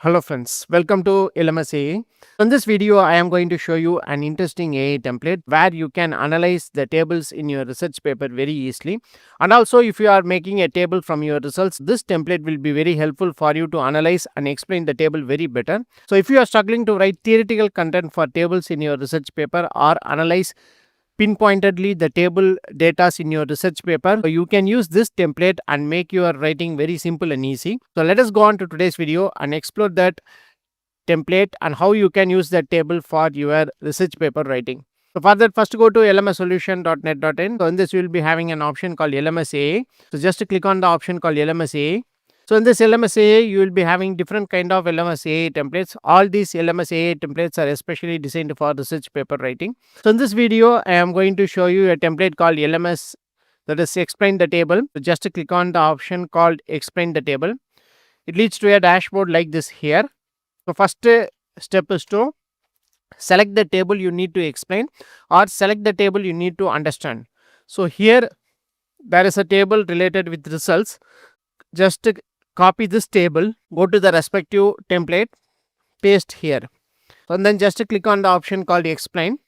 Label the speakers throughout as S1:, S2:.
S1: Hello friends, welcome to LMS. In this video, I am going to show you an interesting AI template where you can analyze the tables in your research paper very easily. And also, if you are making a table from your results, this template will be very helpful for you to analyze and explain the table very better. So if you are struggling to write theoretical content for tables in your research paper or analyze pinpointedly the table data in your research paper, so you can use this template and make your writing very simple and easy. So let us go on to today's video and explore that template and how you can use that table for your research paper writing. So for that, first go to lmssolution.net.in. So in this, you will be having an option called LMSAA. So just click on the option called LMSAA. So in this LMSAA, you will be having different kind of LMSAA templates. All these LMSAA templates are especially designed for research paper writing. So in this video, I am going to show you a template called LMS, that is explain the table. So just click on the option called explain the table. It leads to a dashboard like this here. So first step is to select the table you need to explain or select the table you need to understand. So here there is a table related with results. Just copy this table, go to the respective template, paste here. And then just click on the option called explain.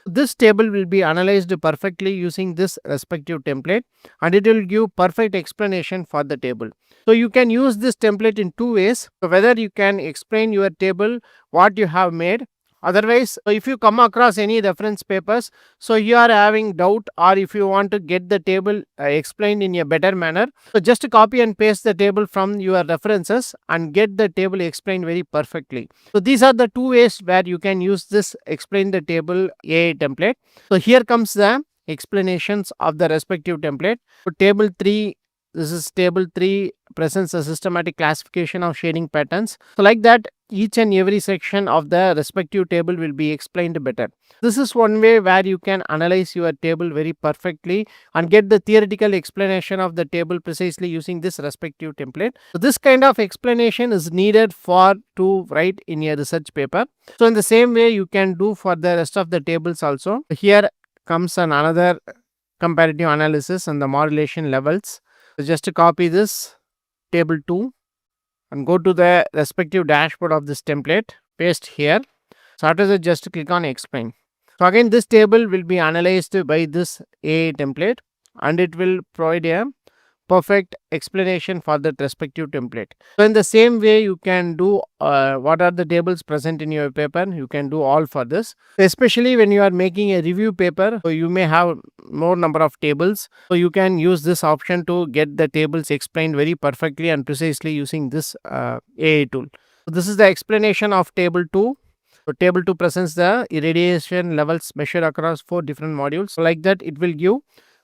S1: This table will be analyzed perfectly using this respective template and it will give perfect explanation for the table. So you can use this template in two ways. So whether you can explain your table, what you have made. Otherwise, if you come across any reference papers, so you are having doubt or if you want to get the table explained in a better manner, so just copy and paste the table from your references and get the table explained very perfectly. So these are the two ways where you can use this explain the table AI template. So here comes the explanations of the respective template. So table 3, this is table 3 presents a systematic classification of shading patterns. So like that, each and every section of the respective table will be explained better. This is one way where you can analyze your table very perfectly and get the theoretical explanation of the table precisely using this respective template. So this kind of explanation is needed for to write in a research paper. So in the same way you can do for the rest of the tables also. Here comes another comparative analysis and the modulation levels. So just copy this table 2 and go to the respective dashboard of this template, paste here. So after that, just click on explain. So again, this table will be analyzed by this AI template and it will provide a perfect explanation for that respective template. So in the same way, you can do what are the tables present in your paper. You can do all for this, especially when you are making a review paper. So you may have more number of tables. So you can use this option to get the tables explained very perfectly and precisely using this AI tool. So this is the explanation of table 2. So table 2 presents the irradiation levels measured across 4 different modules. So like that, it will give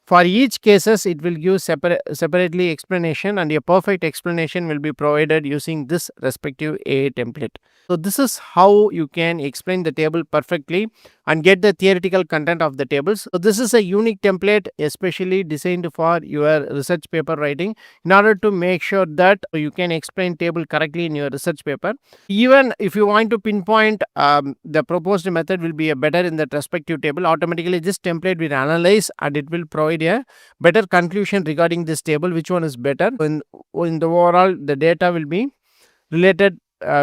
S1: for each cases, it will give separately explanation and a perfect explanation will be provided using this respective AI template. So this is how you can explain the table perfectly and get the theoretical content of the tables. So this is a unique template especially designed for your research paper writing in order to make sure that you can explain table correctly in your research paper. Even if you want to pinpoint the proposed method will be a better in that respective table, automatically this template will analyze and it will provide a better conclusion regarding this table, which one is better. In the overall, the data will be related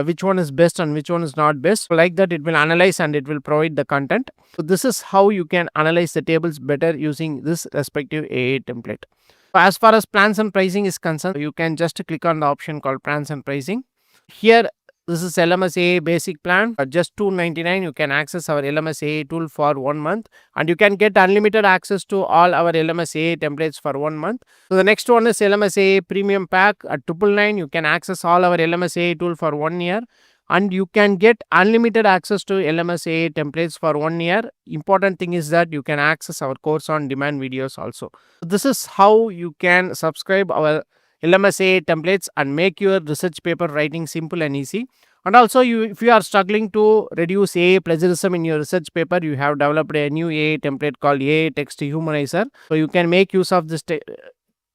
S1: which one is best and which one is not best. So like that, it will analyze and it will provide the content. So this is how you can analyze the tables better using this respective AI template. So as far as plans and pricing is concerned, you can just click on the option called plans and pricing. Here, this is LMSAA basic plan. At just $299, you can access our LMSAA tool for 1 month and you can get unlimited access to all our LMSAA templates for 1 month. So the next one is LMSAA premium pack. At $999, you can access all our LMSAA tool for 1 year and you can get unlimited access to LMSAA templates for 1 year. Important thing is that you can access our course on demand videos also. So this is how you can subscribe our LMSAA templates and make your research paper writing simple and easy. And also, if you are struggling to reduce AI plagiarism in your research paper, you have developed a new AI template called AI Text Humanizer. So you can make use of this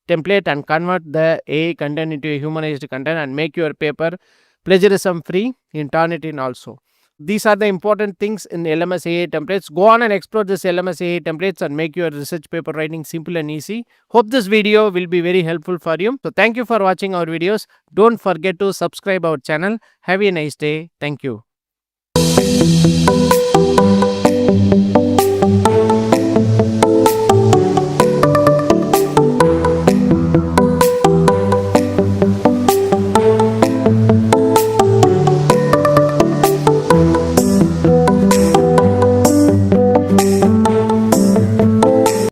S1: template and convert the AI content into a humanized content and make your paper plagiarism free in Turnitin also. These are the important things in LMS AI templates. Go on and explore this LMS AI templates and make your research paper writing simple and easy. Hope this video will be very helpful for you. So thank you for watching our videos. Don't forget to subscribe our channel. Have a nice day. Thank you.